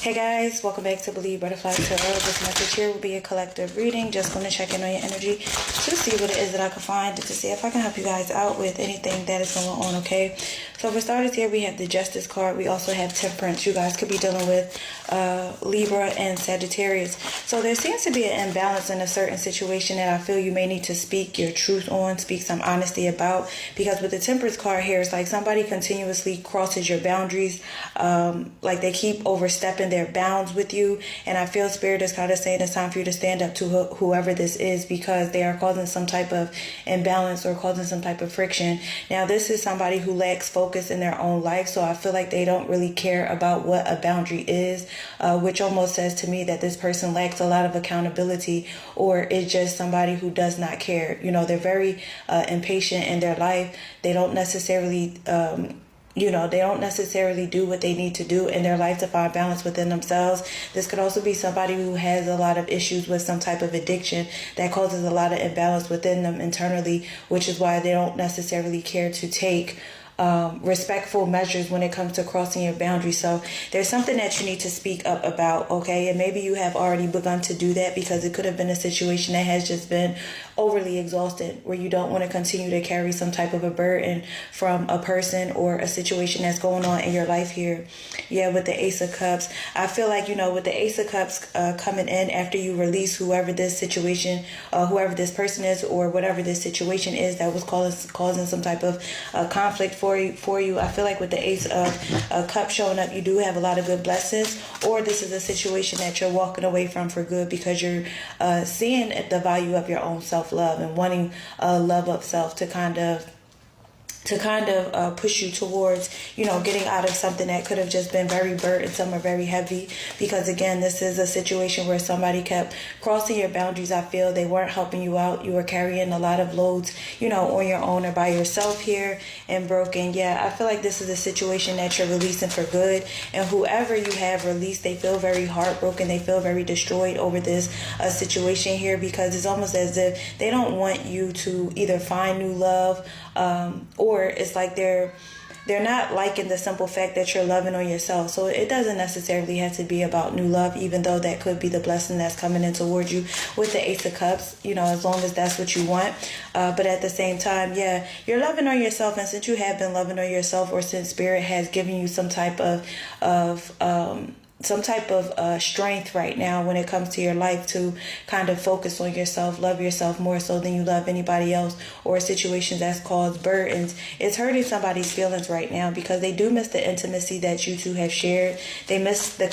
Hey guys, welcome back to Believe Butterfly Tarot. This message here will be a collective reading. Just going to check in on your energy to see what it is that I can find, to see if I can help you guys out with anything that is going on, okay? So for starters here, we have the Justice card. We also have Temperance. You guys could be dealing with Libra and Sagittarius. So there seems to be an imbalance in a certain situation that I feel you may need to speak your truth on, speak some honesty about. Because with the Temperance card here, it's like somebody continuously crosses your boundaries. Like they keep overstepping their bounds with you, and I feel Spirit is kind of saying it's time for you to stand up to whoever this is, because they are causing some type of imbalance or causing some type of friction. Now this is somebody who lacks focus in their own life, so I feel like they don't really care about what a boundary is, which almost says to me that this person lacks a lot of accountability, or is just somebody who does not care. You know, they're very impatient in their life. They don't necessarily they don't necessarily do what they need to do in their life to find balance within themselves. This could also be somebody who has a lot of issues with some type of addiction that causes a lot of imbalance within them internally, which is why they don't necessarily care to take respectful measures when it comes to crossing your boundaries. So there's something that you need to speak up about, okay? And maybe you have already begun to do that, because it could have been a situation that has just been overly exhausted, where you don't want to continue to carry some type of a burden from a person or a situation that's going on in your life here. Yeah, with the Ace of Cups, I feel like, with the Ace of Cups coming in after you release whoever this situation, whoever this person is, or whatever this situation is that was causing some type of conflict for you. I feel like with the Ace of Cups showing up, you do have a lot of good blessings, or this is a situation that you're walking away from for good, because you're seeing the value of your own self-love and wanting love of self to kind of push you towards, getting out of something that could have just been very burdensome or very heavy. Because again, this is a situation where somebody kept crossing your boundaries. I feel they weren't helping you out. You were carrying a lot of loads, on your own or by yourself here, and broken. Yeah, I feel like this is a situation that you're releasing for good. And whoever you have released, they feel very heartbroken. They feel very destroyed over this situation here, because it's almost as if they don't want you to either find new love, or it's like they're not liking the simple fact that you're loving on yourself. So it doesn't necessarily have to be about new love, even though that could be the blessing that's coming in towards you with the Ace of Cups, as long as that's what you want. But at the same time, yeah, you're loving on yourself. And since you have been loving on yourself, or since Spirit has given you some type of strength right now when it comes to your life, to kind of focus on yourself, love yourself more so than you love anybody else, or situations that's caused burdens, it's hurting somebody's feelings right now, because they do miss the intimacy that you two have shared. They miss the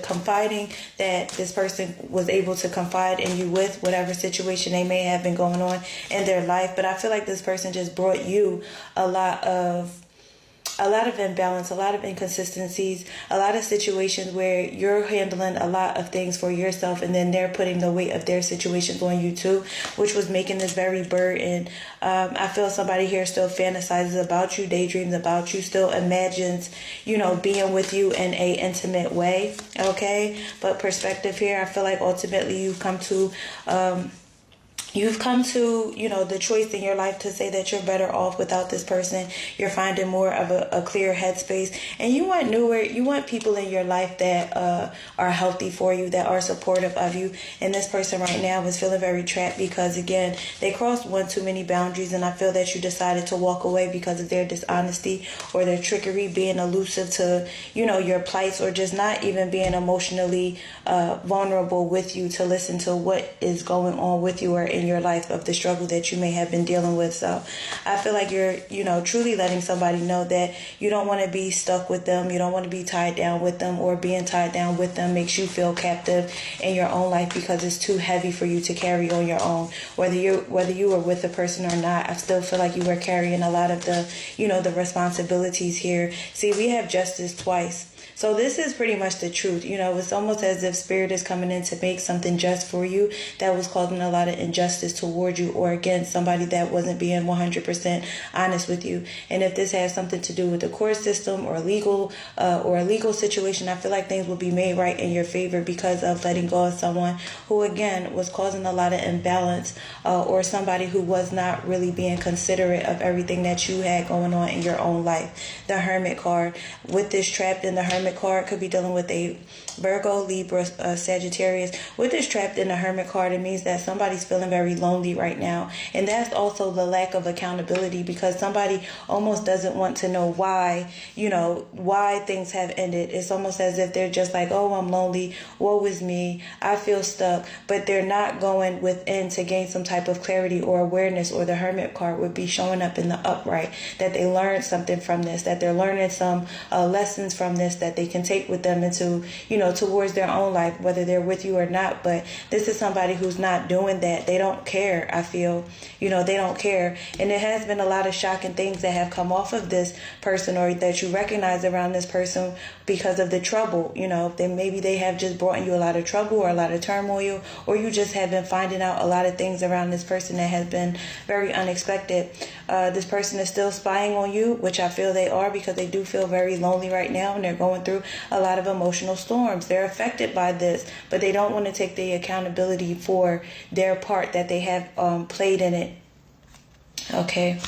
confiding that this person was able to confide in you with, whatever situation they may have been going on in their life. But I feel like this person just brought you a lot of imbalance, a lot of inconsistencies, a lot of situations where you're handling a lot of things for yourself, and then they're putting the weight of their situations on you too, which was making this very burden. I feel somebody here still fantasizes about you, daydreams about you, still imagines, being with you in a intimate way, okay? But perspective here, I feel like ultimately you've come to the choice in your life to say that you're better off without this person. You're finding more of a clear headspace, and you want people in your life that are healthy for you, that are supportive of you. And this person right now is feeling very trapped, because again, they crossed one too many boundaries, and I feel that you decided to walk away because of their dishonesty or their trickery, being elusive to your plights, or just not even being emotionally vulnerable with you to listen to what is going on with you or in your life, of the struggle that you may have been dealing with. So I feel like you're truly letting somebody know that you don't want to be stuck with them, you don't want to be tied down with them, or being tied down with them makes you feel captive in your own life, because it's too heavy for you to carry on your own. Whether you were with a person or not, I still feel like you were carrying a lot of the the responsibilities here. See, we have Justice twice. So this is pretty much the truth. It's almost as if Spirit is coming in to make something just for you that was causing a lot of injustice towards you, or against somebody that wasn't being 100% honest with you. And if this has something to do with the court system or a legal situation, I feel like things will be made right in your favor, because of letting go of someone who, again, was causing a lot of imbalance, or somebody who was not really being considerate of everything that you had going on in your own life. The Hermit card, with this trapped in the Hermit Hermit card could be dealing with a Virgo, Libra, Sagittarius. With this trapped in the Hermit card, it means that somebody's feeling very lonely right now. And that's also the lack of accountability, because somebody almost doesn't want to know why, why things have ended. It's almost as if they're just like, oh, I'm lonely, woe is me, I feel stuck. But they're not going within to gain some type of clarity or awareness, or the Hermit card would be showing up in the upright, that they learned something from this, that they're learning some lessons from this that they can take with them into, towards their own life, whether they're with you or not. But this is somebody who's not doing that. They don't care, I feel. They don't care. And there has been a lot of shocking things that have come off of this person, or that you recognize around this person because of the trouble. Maybe they have just brought you a lot of trouble or a lot of turmoil, or you just have been finding out a lot of things around this person that has been very unexpected. This person is still spying on you, which I feel they are, because they do feel very lonely right now, and they're going through a lot of emotional storms. They're affected by this, but they don't want to take the accountability for their part that they have played in it. Okay.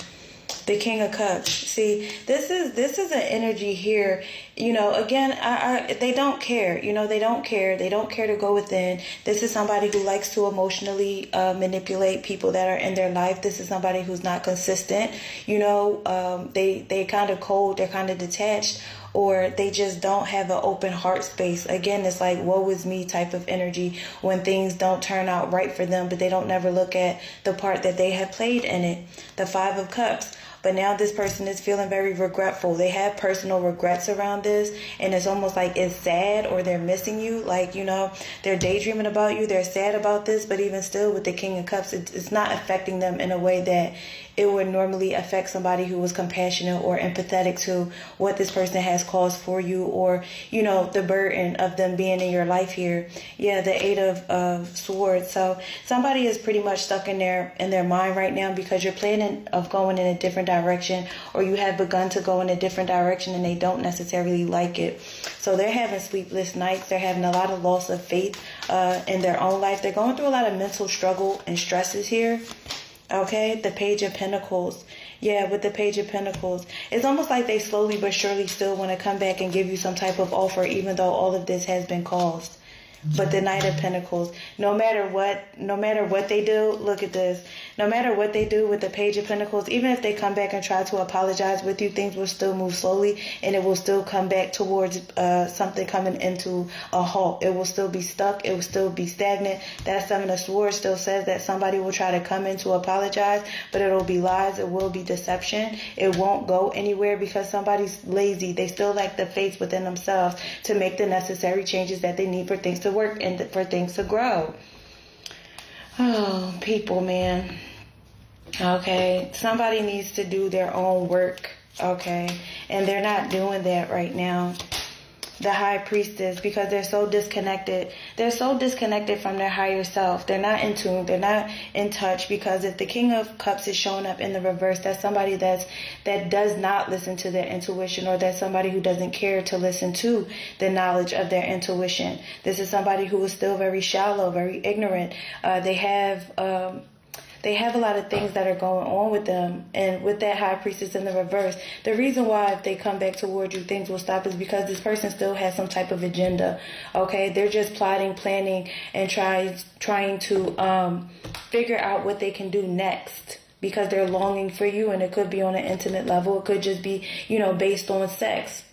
The King of Cups. See, this is an energy here. Again, they don't care. They don't care. They don't care to go within. This is somebody who likes to emotionally manipulate people that are in their life. This is somebody who's not consistent. They kind of cold. They're kind of detached, or they just don't have an open heart space. Again, it's like woe is me type of energy when things don't turn out right for them, but they don't never look at the part that they have played in it. The Five of Cups. But now this person is feeling very regretful. They have personal regrets around this, and it's almost like it's sad, or they're missing you. Like, they're daydreaming about you. They're sad about this, but even still with the King of Cups, it's not affecting them in a way that it would normally affect somebody who was compassionate or empathetic to what this person has caused for you, or, the burden of them being in your life here. Yeah, the Eight of Swords. So somebody is pretty much stuck in their mind right now, because you're planning of going in a different direction, or you have begun to go in a different direction, and they don't necessarily like it. So they're having sleepless nights. They're having a lot of loss of faith in their own life. They're going through a lot of mental struggle and stresses here. Okay, the Page of Pentacles. Yeah, with the Page of Pentacles, it's almost like they slowly but surely still want to come back and give you some type of offer, even though all of this has been caused. But the Knight of Pentacles, no matter what they do, look at this. No matter what they do with the Page of Pentacles, even if they come back and try to apologize with you, things will still move slowly, and it will still come back towards something coming into a halt. It will still be stuck. It will still be stagnant. That Seven of Swords still says that somebody will try to come in to apologize, but it'll be lies. It will be deception. It won't go anywhere, because somebody's lazy. They still lack the faith within themselves to make the necessary changes that they need for things to work and for things to grow. Oh, people, man. Okay, somebody needs to do their own work. Okay, and they're not doing that right now. The High Priestess, because they're so disconnected. They're so disconnected from their higher self. They're not in tune. They're not in touch, because if the King of Cups is showing up in the reverse, that's somebody that does not listen to their intuition, or that's somebody who doesn't care to listen to the knowledge of their intuition. This is somebody who is still very shallow, very ignorant. They have a lot of things that are going on with them. And with that High Priestess in the reverse, the reason why if they come back toward you, things will stop, is because this person still has some type of agenda. Okay, they're just plotting, planning, and trying to figure out what they can do next, because they're longing for you. And it could be on an intimate level. It could just be, based on sex.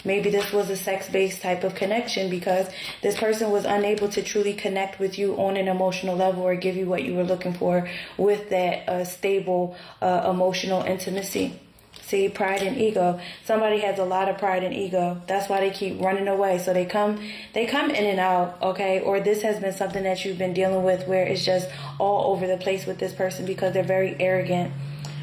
Maybe this was a sex-based type of connection, because this person was unable to truly connect with you on an emotional level, or give you what you were looking for with that stable emotional intimacy. See, pride and ego. Somebody has a lot of pride and ego. That's why they keep running away. So they come in and out, okay? Or this has been something that you've been dealing with, where it's just all over the place with this person, because they're very arrogant.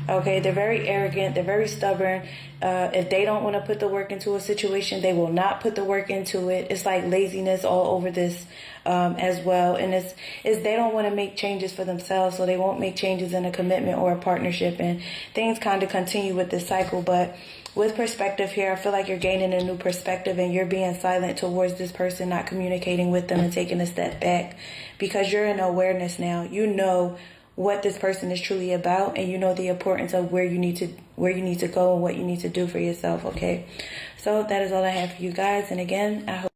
Okay, they're very arrogant. They're very stubborn. If they don't want to put the work into a situation, they will not put the work into it. It's like laziness all over this as well. And it's they don't want to make changes for themselves, so they won't make changes in a commitment or a partnership. And things kind of continue with this cycle. But with perspective here, I feel like you're gaining a new perspective, and you're being silent towards this person, not communicating with them and taking a step back, because you're in awareness now. You know what this person is truly about, and you know the importance of where you need to go and what you need to do for yourself. Okay, so that is all I have for you guys. And again, I hope